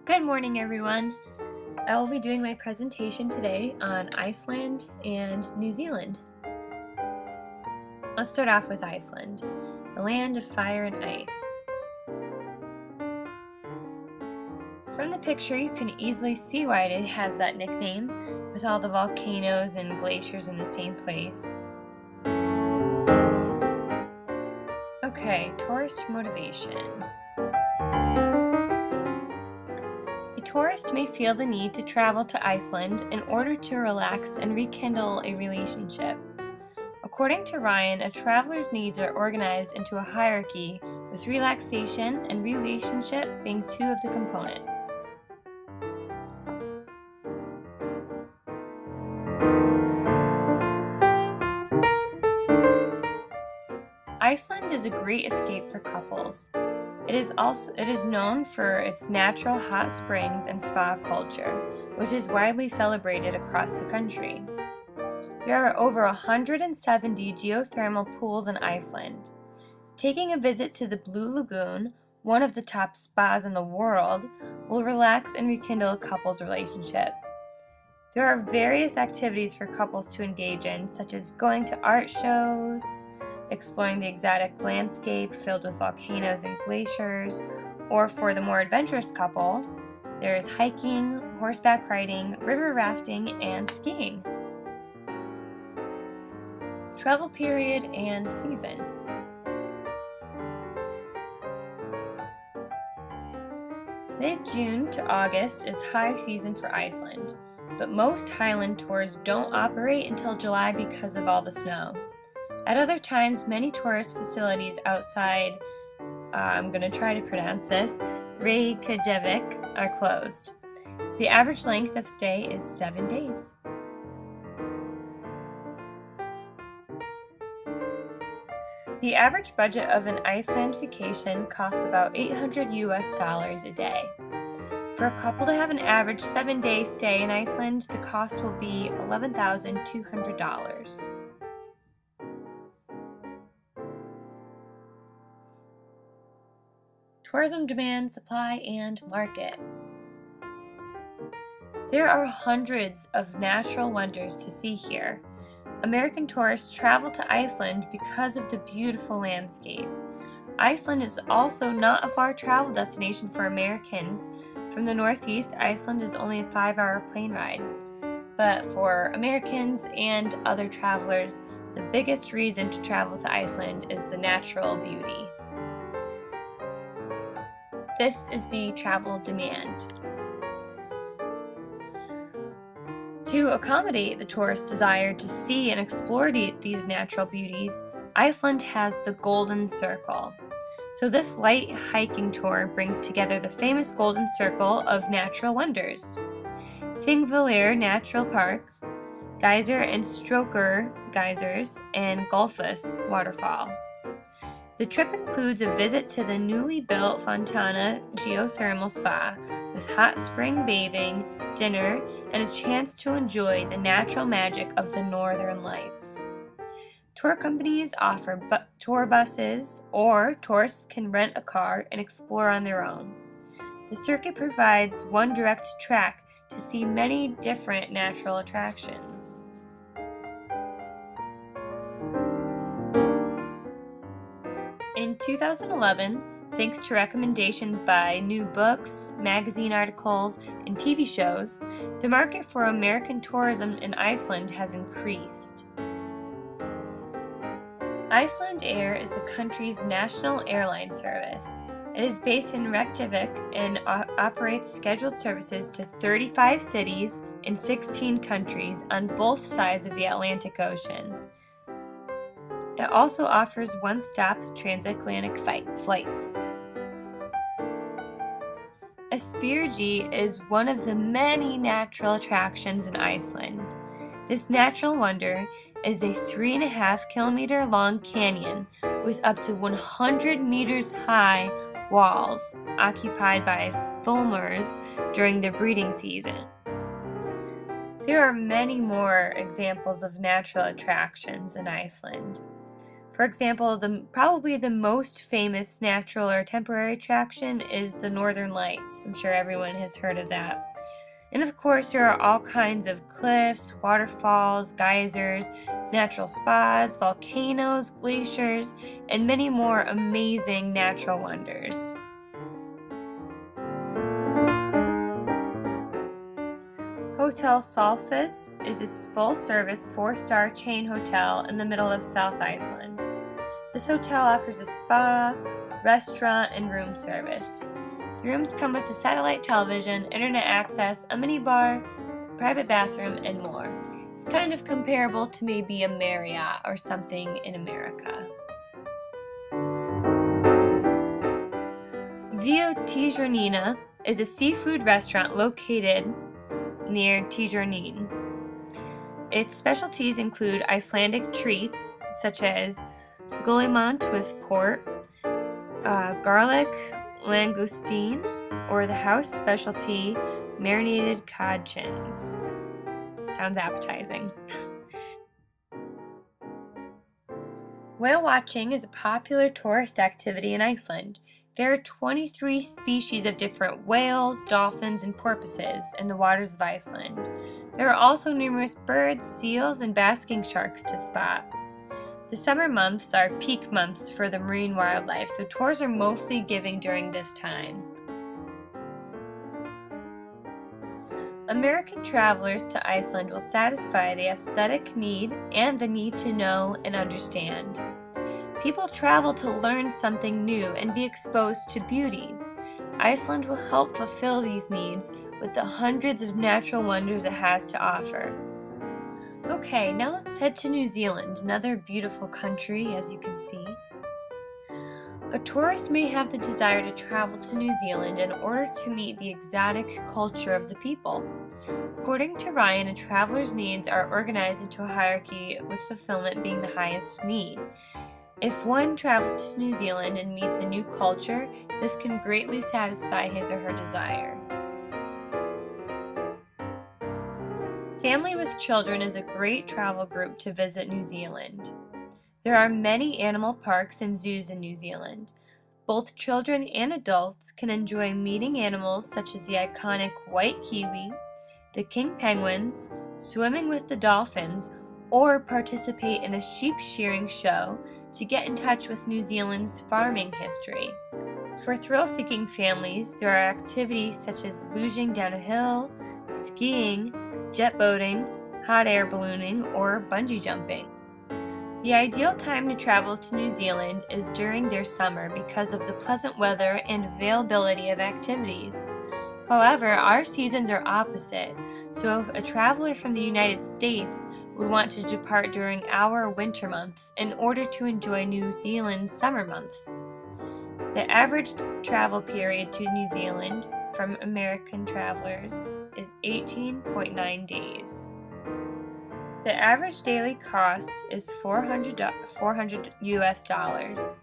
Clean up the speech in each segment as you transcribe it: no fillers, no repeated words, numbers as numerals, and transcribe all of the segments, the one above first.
Good morning, everyone. I will be doing my presentation today on Iceland and New Zealand. Let's start off with Iceland, the land of fire and ice. From the picture, you can easily see why it has that nickname, with all the volcanoes and glaciers in the same place. Okay, tourist motivation. A tourist may feel the need to travel to Iceland in order to relax and rekindle a relationship. According to Ryan, a traveler's needs are organized into a hierarchy, with relaxation and relationship being two of the components. Iceland is a great escape for couples. It is known for its natural hot springs and spa culture, which is widely celebrated across the country. There are over 170 geothermal pools in Iceland. Taking a visit to the Blue Lagoon, one of the top spas in the world, will relax and rekindle a couple's relationship. There are various activities for couples to engage in, such as going to art shows, exploring the exotic landscape filled with volcanoes and glaciers, or for the more adventurous couple, there is hiking, horseback riding, river rafting, and skiing. Travel period and season. Mid-June to August is high season for Iceland, but most Highland tours don't operate until July because of all the snow. At other times, many tourist facilities outside, I'm going to try to pronounce this, Reykjavik, are closed. The average length of stay is 7 days. The average budget of an Iceland vacation costs about $800 a day. For a couple to have an average 7-day stay in Iceland, the cost will be $11,200. Tourism demand, supply, and market. There are hundreds of natural wonders to see here. American tourists travel to Iceland because of the beautiful landscape. Iceland is also not a far travel destination for Americans. From the Northeast, Iceland is only a 5-hour plane ride. But for Americans and other travelers, the biggest reason to travel to Iceland is the natural beauty. This is the travel demand. To accommodate the tourist's desire to see and explore these natural beauties, Iceland has the Golden Circle. So this light hiking tour brings together the famous Golden Circle of natural wonders: Thingvellir Natural Park, Geyser and Stroker geysers, and Gullfoss waterfall. The trip includes a visit to the newly built Fontana geothermal spa with hot spring bathing, dinner, and a chance to enjoy the natural magic of the Northern Lights. Tour companies offer tour buses, or tourists can rent a car and explore on their own. The circuit provides one direct track to see many different natural attractions. In 2011, thanks to recommendations by new books, magazine articles, and TV shows, the market for American tourism in Iceland has increased. Iceland Air is the country's national airline service. It is based in Reykjavik and operates scheduled services to 35 cities in 16 countries on both sides of the Atlantic Ocean. It also offers one-stop transatlantic flights. Espirgi is one of the many natural attractions in Iceland. This natural wonder is a 3.5-kilometer long canyon with up to 100 meters high walls occupied by fulmars during the breeding season. There are many more examples of natural attractions in Iceland. For example, probably the most famous natural or temporary attraction is the Northern Lights. I'm sure everyone has heard of that. And of course, there are all kinds of cliffs, waterfalls, geysers, natural spas, volcanoes, glaciers, and many more amazing natural wonders. Hotel Solstice is a full-service 4-star chain hotel in the middle of South Iceland. This hotel offers a spa, restaurant, and room service. The rooms come with a satellite television, internet access, a minibar, private bathroom, and more. It's kind of comparable to maybe a Marriott or something in America. Via Tjornina is a seafood restaurant located near Tjornin. Its specialties include Icelandic treats such as gullimant with pork, garlic langoustine, or the house specialty marinated cod chins. Sounds appetizing. Whale watching is a popular tourist activity in Iceland. There are 23 species of different whales, dolphins, and porpoises in the waters of Iceland. There are also numerous birds, seals, and basking sharks to spot. The summer months are peak months for the marine wildlife, so tours are mostly given during this time. American travelers to Iceland will satisfy the aesthetic need and the need to know and understand. People travel to learn something new and be exposed to beauty. Iceland will help fulfill these needs with the hundreds of natural wonders it has to offer. Okay, now let's head to New Zealand, another beautiful country, as you can see. A tourist may have the desire to travel to New Zealand in order to meet the exotic culture of the people. According to Ryan, a traveler's needs are organized into a hierarchy, with fulfillment being the highest need. If one travels to New Zealand and meets a new culture, this can greatly satisfy his or her desire. Family with children is a great travel group to visit New Zealand. There are many animal parks and zoos in New Zealand. Both children and adults can enjoy meeting animals such as the iconic white kiwi, the king penguins, swimming with the dolphins, or participate in a sheep shearing show to get in touch with New Zealand's farming history. For thrill-seeking families, there are activities such as luging down a hill, skiing, jet boating, hot air ballooning, or bungee jumping. The ideal time to travel to New Zealand is during their summer because of the pleasant weather and availability of activities. However, our seasons are opposite, so if a traveler from the United States would want to depart during our winter months in order to enjoy New Zealand's summer months. The average travel period to New Zealand from American travelers is 18.9 days. The average daily cost is $400 US.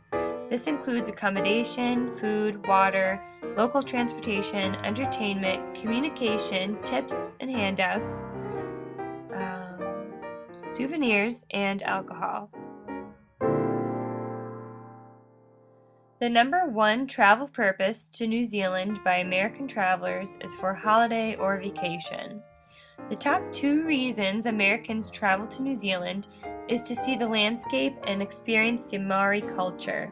This includes accommodation, food, water, local transportation, entertainment, communication, tips and handouts, souvenirs, and alcohol. The number one travel purpose to New Zealand by American travelers is for holiday or vacation. The top 2 reasons Americans travel to New Zealand is to see the landscape and experience the Maori culture.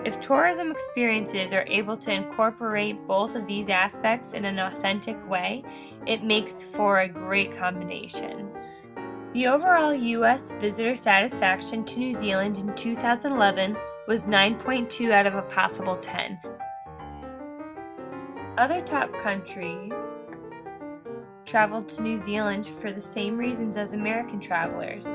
If tourism experiences are able to incorporate both of these aspects in an authentic way, it makes for a great combination. The overall U.S. visitor satisfaction to New Zealand in 2011 was 9.2 out of a possible 10. Other top countries traveled to New Zealand for the same reasons as American travelers.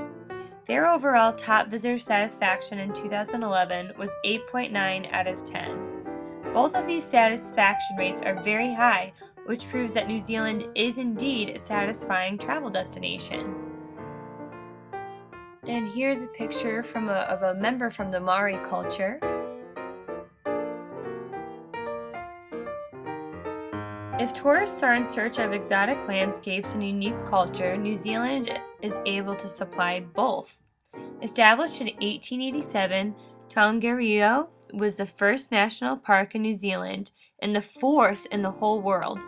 Their overall top visitor satisfaction in 2011 was 8.9 out of 10. Both of these satisfaction rates are very high, which proves that New Zealand is indeed a satisfying travel destination. And here's a picture of a member from the Maori culture. If tourists are in search of exotic landscapes and unique culture, New Zealand is able to supply both. Established in 1887, Tongariro was the first national park in New Zealand and the fourth in the whole world.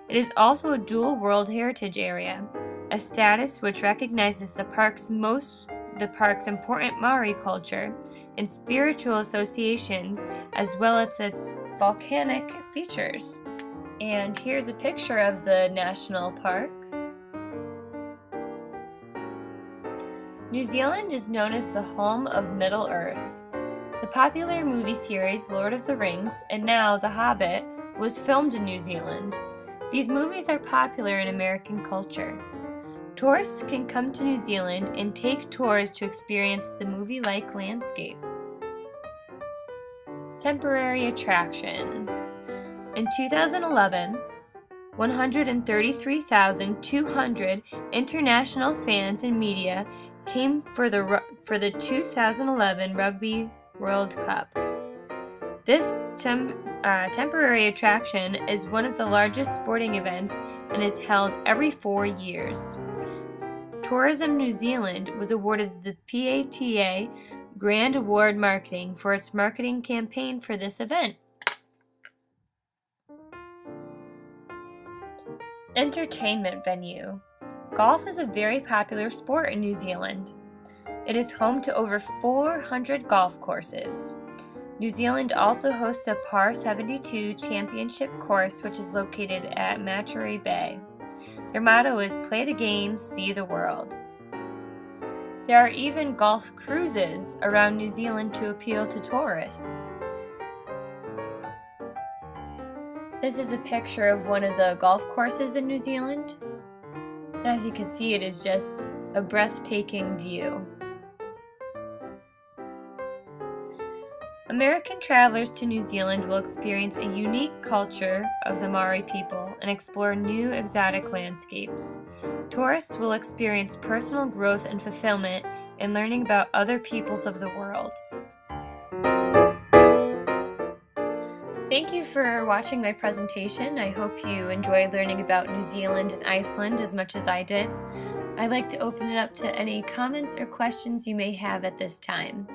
It is also a dual World Heritage Area, a status which recognizes the park's important Maori culture and spiritual associations, as well as its volcanic features. And here's a picture of the national park. New Zealand is known as the home of Middle-earth. The popular movie series Lord of the Rings and now The Hobbit was filmed in New Zealand. These movies are popular in American culture. Tourists can come to New Zealand and take tours to experience the movie-like landscape. Temporary attractions. In 2011, 133,200 international fans and media came for the 2011 Rugby World Cup. This temporary attraction is one of the largest sporting events and is held every 4 years. Tourism New Zealand was awarded the PATA Grand Award Marketing for its marketing campaign for this event. Entertainment venue. Golf is a very popular sport in New Zealand. It is home to over 400 golf courses. New Zealand also hosts a Par 72 championship course which is located at Maturi Bay. Their motto is "Play the game, see the world." There are even golf cruises around New Zealand to appeal to tourists. This is a picture of one of the golf courses in New Zealand. As you can see, it is just a breathtaking view. American travelers to New Zealand will experience a unique culture of the Maori people and explore new exotic landscapes. Tourists will experience personal growth and fulfillment in learning about other peoples of the world. Thank you for watching my presentation. I hope you enjoyed learning about New Zealand and Iceland as much as I did. I'd like to open it up to any comments or questions you may have at this time.